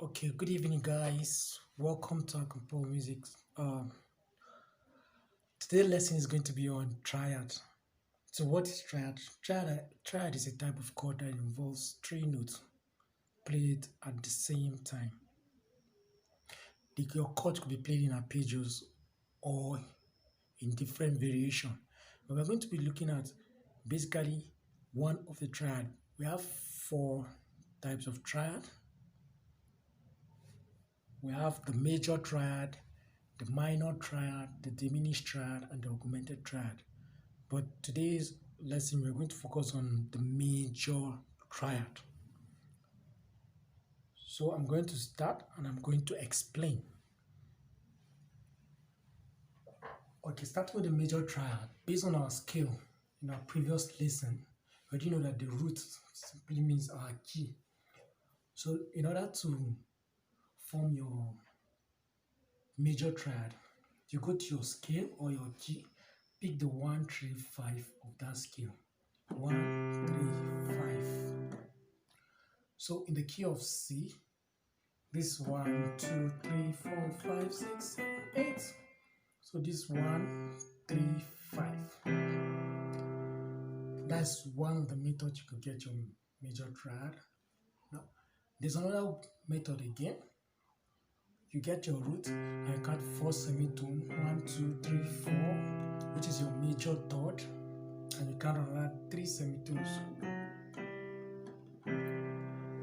Okay, good evening, guys. Welcome to Acapella Music. Um, Today's lesson is going to be on triad. So, what is triad? Triad is a type of chord that involves three notes played at the same time. Your chord could be played in arpeggios or in different variation. But we're going to be looking at basically one of the triad. We have four types of triad. We have the major triad, the minor triad, the diminished triad, and the augmented triad. But today's lesson, we're going to focus on the major triad. So I'm going to start and I'm going to explain. Okay, starting with the major triad, based on our scale in our previous lesson, we already know that the root simply means our key. So in order to form your major triad, you go to your scale or your key, pick the 1, 3, 5 of that scale. 1, 3, 5. So in the key of C, this 1, 2, 3, 4, 5, 6, 7, 8. So this 1, 3, 5. That's one of the methods you could get your major triad. Now, there's another method again. You get your root and you count 4 semitone, 1, 2, 3, 4, which is your major third, and you count another 3 semitones.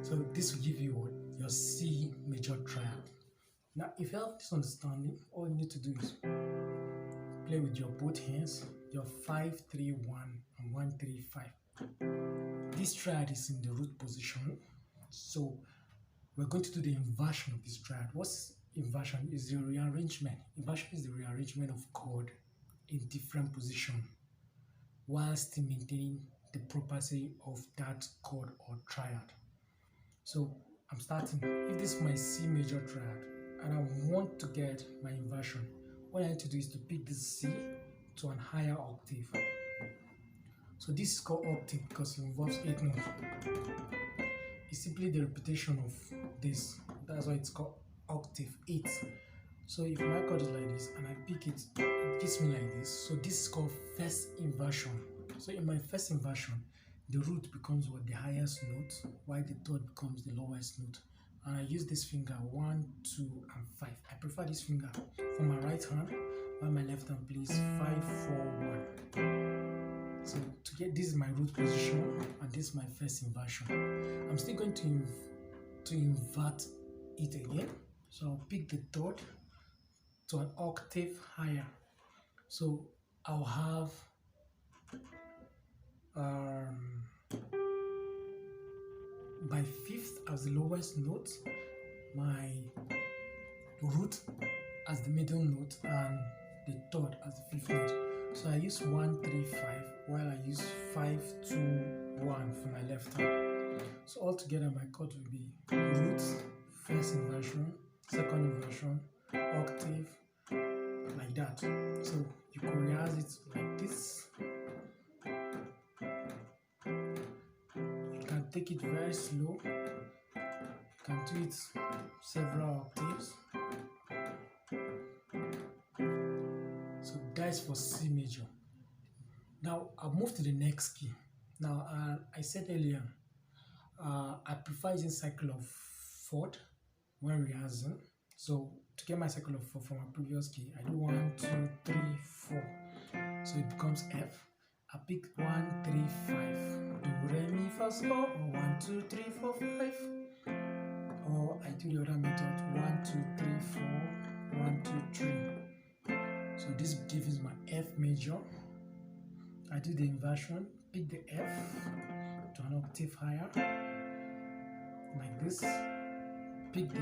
So this will give you what? Your C major triad. Now, if you have this understanding, all you need to do is play with your both hands, your 5, 3, 1, and 1, 3, 5. This triad is in the root position, so we're going to do the inversion of this triad. What's inversion? Is the rearrangement. Inversion is the rearrangement of chord in different position while still maintaining the property of that chord or triad. So I'm starting. If this is my C major triad and I want to get my inversion, what I need to do is to pick the C to an higher octave. So this is called octave because it involves 8 notes. It's simply the repetition of this. That's why it's called octave 8. So if my chord is like this and I pick it, it gives me like this. So this is called first inversion. So in my first inversion, the root becomes what? The highest note, while the third becomes the lowest note. And I use this finger 1, 2, and 5. I prefer this finger for my right hand, while my left hand plays 5, 4, 1. So to get this is my root position, and this is my first inversion. I'm still going to invert it again. So I'll pick the third to an octave higher. So I'll have my fifth as the lowest note, my root as the middle note, and the third as the fifth note. So I use 1, 3, 5, while I use 5, 2, 1 for my left hand. So altogether my chord will be root, first inversion, second inversion, octave, like that. So you can rehearse it like this. You can take it very slow. You can do it several octaves. So that's for C major. Now I'll move to the next key. Now I said earlier, I prefer using cycle of fourth when rehearsing. So to get my cycle of 4 from my previous key, I do 1, 2, 3, 4. So it becomes F. I pick 1, 3, 5. Do, re, mi, fa, sol, or 1, 2, 3, 4, 5. Or I do the other method 1, 2, 3, 4, 1, 2, 3. So this gives my F major. I do the inversion, pick the F to an octave higher, like this. Pick the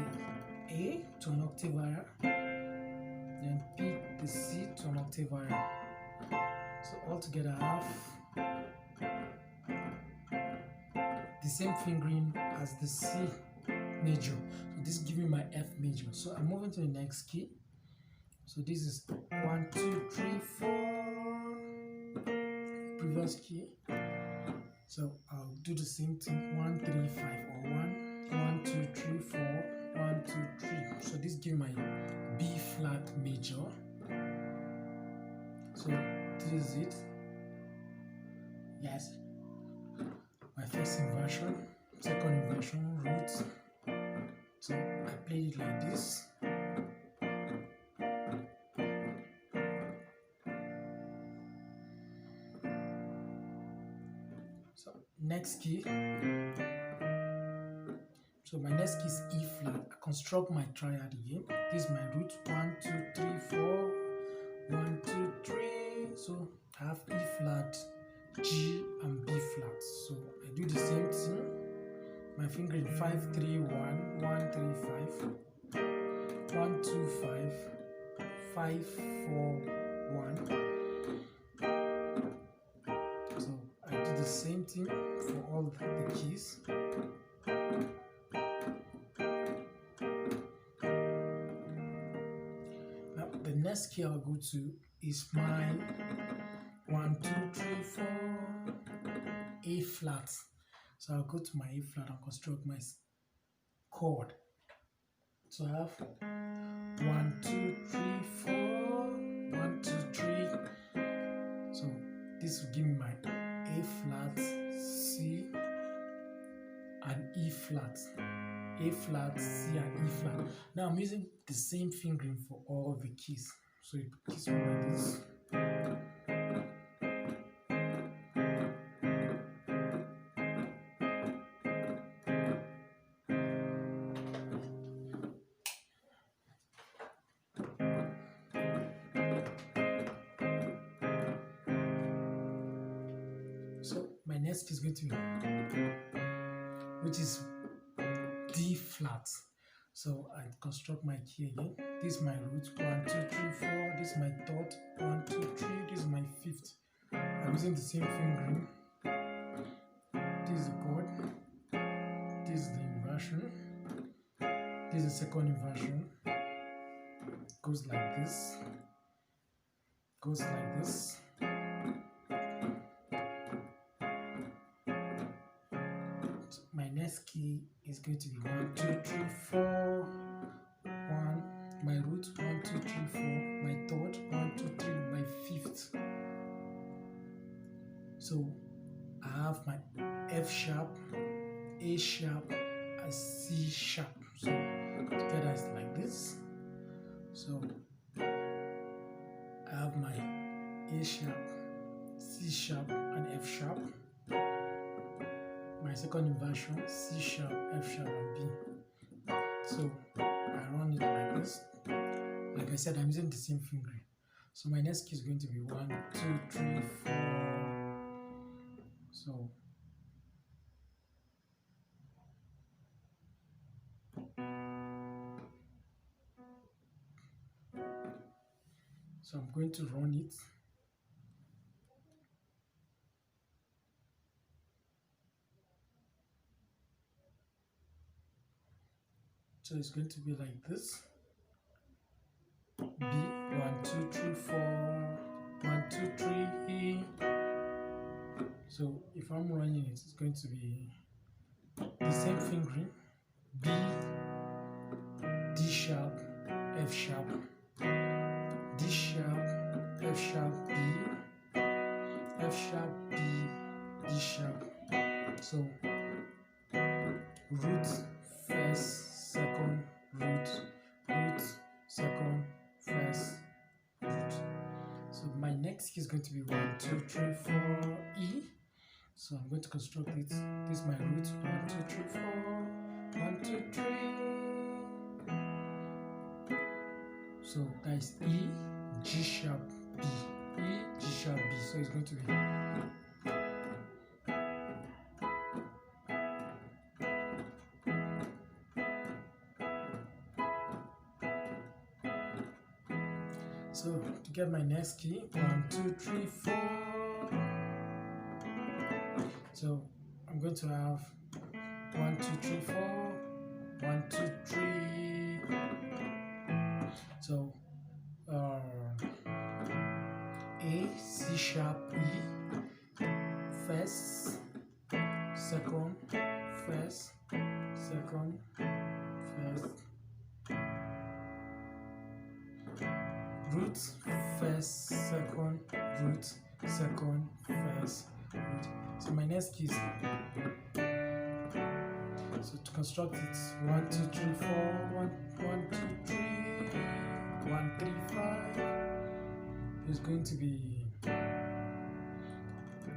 A to an octave higher, then pick the C to an octave higher. So altogether I have the same fingering as the C major. So this gives me my F major. So I'm moving to the next key. So this is 1, 2, 3, 4, previous key. So I'll do the same thing, 1, 3, 5, or 1, 1, 2, 3, 4, 1, give my B flat major. So this is it. Yes, my first inversion, second inversion, root. So I played it like this. So next key. So my next key is E flat. I construct my triad again. This is my root. 1, 2, 3, 4. 1, 2, 3. So I have E flat, G, and B flat. So I do the same thing. My finger in 5, 3, 1, 1, 3, 5, 1, 2, 5, 5, 4, 1. So I do the same thing for all the keys. Now the next key I'll go to is my 1, 2, 3, 4 A flat. So I'll go to my A flat and construct my chord. So I have 1, 2, 3, 4, 1, 2, 3. So this will give me my A flat, C, and E flat. A flat, C, and E flat. Now I'm using the same fingering for all the keys. So it gives me like this. So my next key is going to be, which is D flat. So I construct my key again. This is my root, 1, 2, 3, 4. This is my third, 1, 2, 3. This is my fifth. I'm using the same fingering. This is the chord. This is the inversion. This is the second inversion. Goes like this. Goes like this. So my next key is going to be 1, 2, 3, 4. 1. My root, 1, 2, 3, 4. My third, 1, 2, 3. My fifth. So I have my F sharp, A sharp, and C sharp. So together it's like this. So I have my A sharp, C sharp, and F sharp. My second inversion, C sharp, F sharp, and B. So I run it like this. Like I said, I'm using the same fingering. So my next key is going to be 1, 2, 3, 4. So I'm going to run it. So it's going to be like this. B, 1, 2, 3, 4. 1, 2, 3. So if I'm running it, it's going to be the same fingering. B, D sharp, F sharp, D sharp, F sharp, B, F sharp, B, D sharp. So root, first, second, root, second, first, root. So my next key is going to be 1, 2, 3, 4, E. So I'm going to construct it. This is my root, 1, 2, 3, 4, 1, 2, 3. So that is E, G sharp, B, E, G sharp, B. So it's going to be. So to get my next key, 1, 2, 3, 4. So I'm going to have 1, 2, 3, 4, 1, 2, 3. So A, C sharp, E, first, second, first, second, first, root, first, second, root, second, first, root. So my next key is, so to construct it, 1 2 3 4 1 1 2 3 1 3 5 is going to be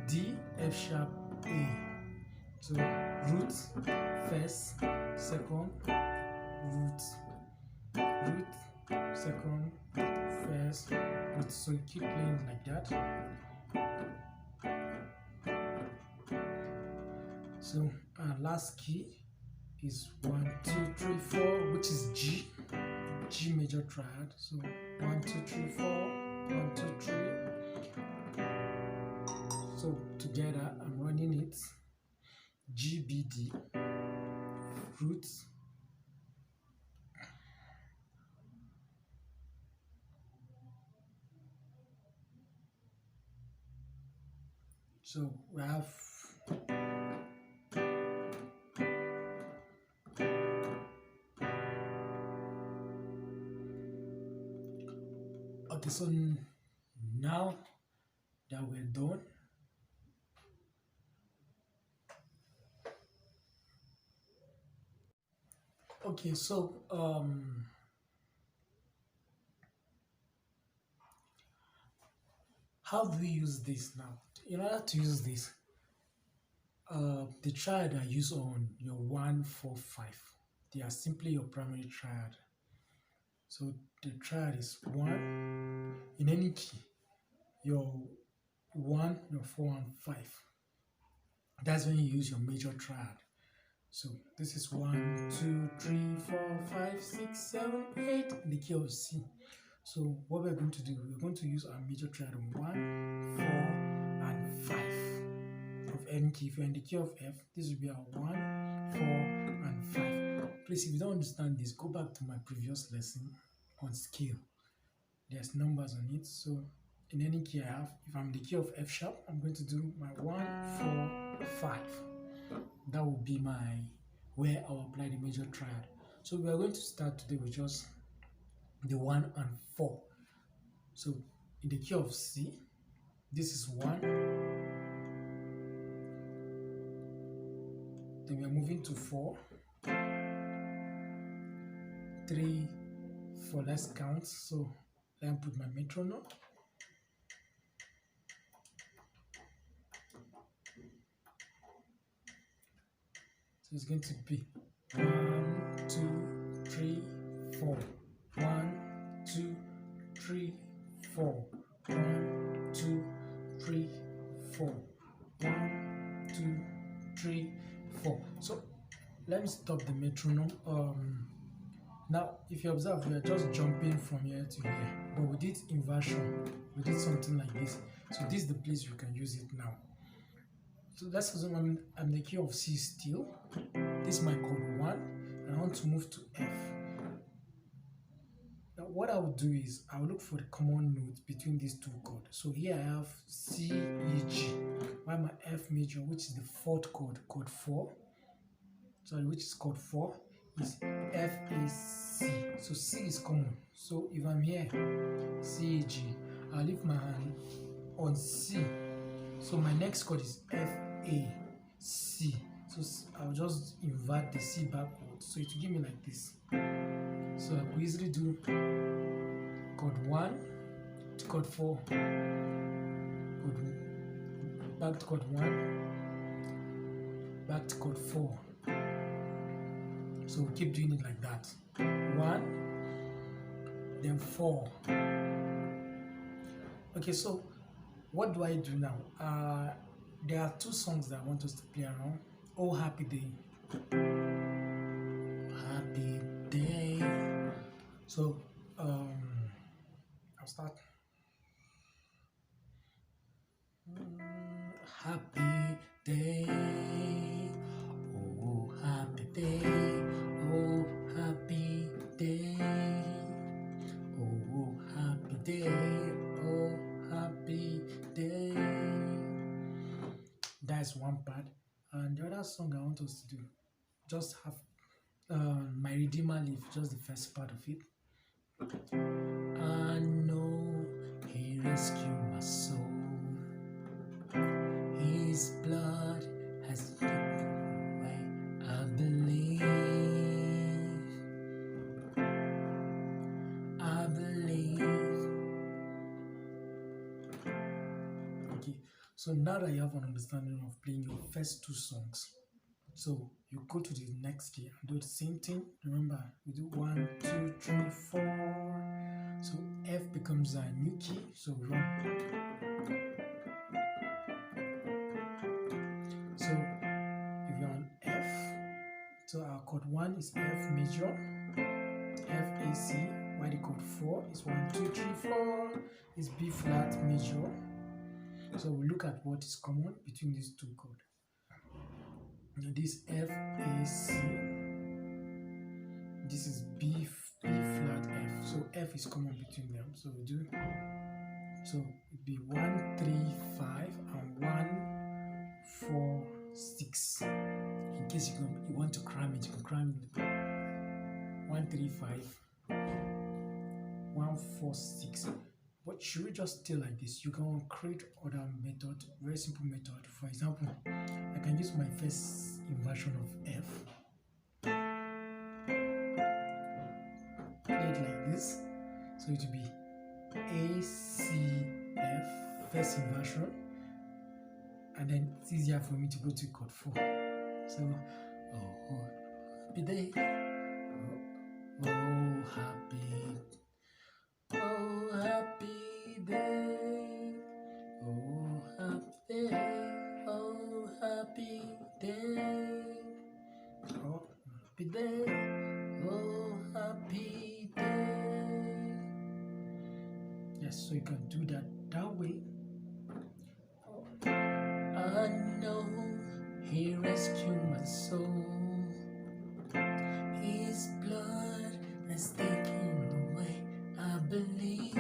D, F sharp, A. So root, first, second, root, root, second, first, root. So you keep playing like that. So last key is 1 2 3 4, which is G, G major triad. So 1 2 3 4 1 2 3. So together I'm running it G B D, root, so we have okay. So now that we're done, okay, so how do we use this now? In order to use this, the triad I use on your 1 4 5, they are simply your primary triad. So the triad is 1 in any key, your 1, your 4 and 5. That's when you use your major triad. So this is 1 2 3 4 5 6 7 8 in the key of C. So what we're going to do, we're going to use our major triad on 1 4 and 5 of any key. If you're in the key of F, this will be our 1 4 and 5. Please, if you don't understand this, go back to my previous lesson on scale. There's numbers on it. So in any key I have, if I'm in the key of F sharp, I'm going to do my 1 4 5. That will be my where I'll apply the major triad. So we are going to start today with just the 1 and 4. So in the key of C, this is 1. Then we are moving to 4, 3, 4. Let's count. So let me put my metronome. So it's going to be 1 2 3 4. 1 2 3 4. 1 2 3 4. 1 2 3 4. So let me stop the metronome. Now if you observe, we are just jumping from here to here, but we did inversion. We did something like this. So this is the place you can use it now. So let's assume I'm the key of C still. This is my chord 1, and I want to move to F. Now what I will do is I will look for the common note between these two chords. So here I have C, E, G, while my F major, which is the 4th chord, chord 4, sorry, which is chord 4, is F, A, C. So C is common. So if I'm here, C, E, G, I'll leave my hand on C. So my next chord is F, A, C. So I'll just invert the C backwards. So it will give me like this. So I could easily do chord 1 to chord 4, back to chord 1, back to chord 4. So we'll keep doing it like that. 1, then 4. Okay, so what do I do now? There are 2 songs that I want us to play around. Oh Happy Day. Happy Day. So I'll start. Happy day. Oh happy day. Oh happy day. Oh happy day. Oh happy day. That's one part. And the other song I want us to do, just have My Redeemer Live, just the first part of it. I know rescued my soul. His blood has taken away. I believe. I believe. Okay, so now that you have an understanding of playing your first two songs, so you go to the next key and do the same thing. Remember, we do 1, 2, 3, 4. So F becomes a new key. So run. So if you're on F, so our chord 1 is F major, F A C. While the chord 4 is 1, 2, 3, 4 is B flat major. So we look at what is common between these two chords. This F A C. This is B flat F. So F is common between them. So we do. So it'd be 1, 3, 5 and 1, 4, 6. In case you want to cram it, you can cram it. 1, 3, 5, 1, 4, 6. But should we just stay like this? You can create other method, very simple method. For example, I can use my first inversion of F. Play it like this. So it will be A, C, F, first inversion. And then it's easier for me to go to chord 4. So, oh, happy day. Oh, happy. Oh, happy day. Oh, happy day. Oh, happy day. Oh, happy day. Oh, happy day. Yes, so you can do that way. I know He rescued my soul. His blood has taken away. I believe.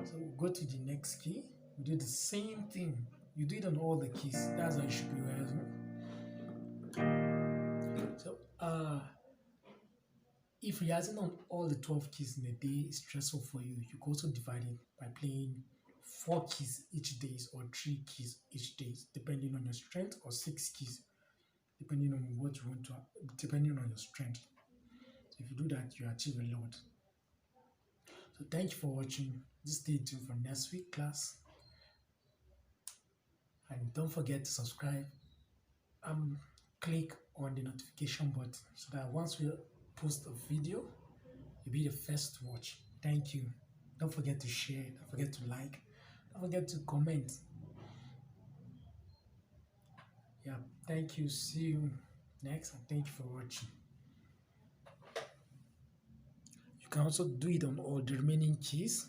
So we'll go to the next key. We do the same thing. You do it on all the keys. That's how you should be rehearsing. So if rehearsing on all the 12 keys in a day is stressful for you, you can also divide it by playing 4 keys each day or 3 keys each day, depending on your strength, or 6 keys, depending on what you want to, depending on your strength. So if you do that, you achieve a lot. So thank you for watching. Just stay tuned for next week class. And don't forget to subscribe. Click on the notification button so that once we post a video, you'll be the first to watch. Thank you. Don't forget to share. Don't forget to like. Don't forget to comment. Yeah, thank you. See you next, and thank you for watching. You can also do it on all the remaining keys.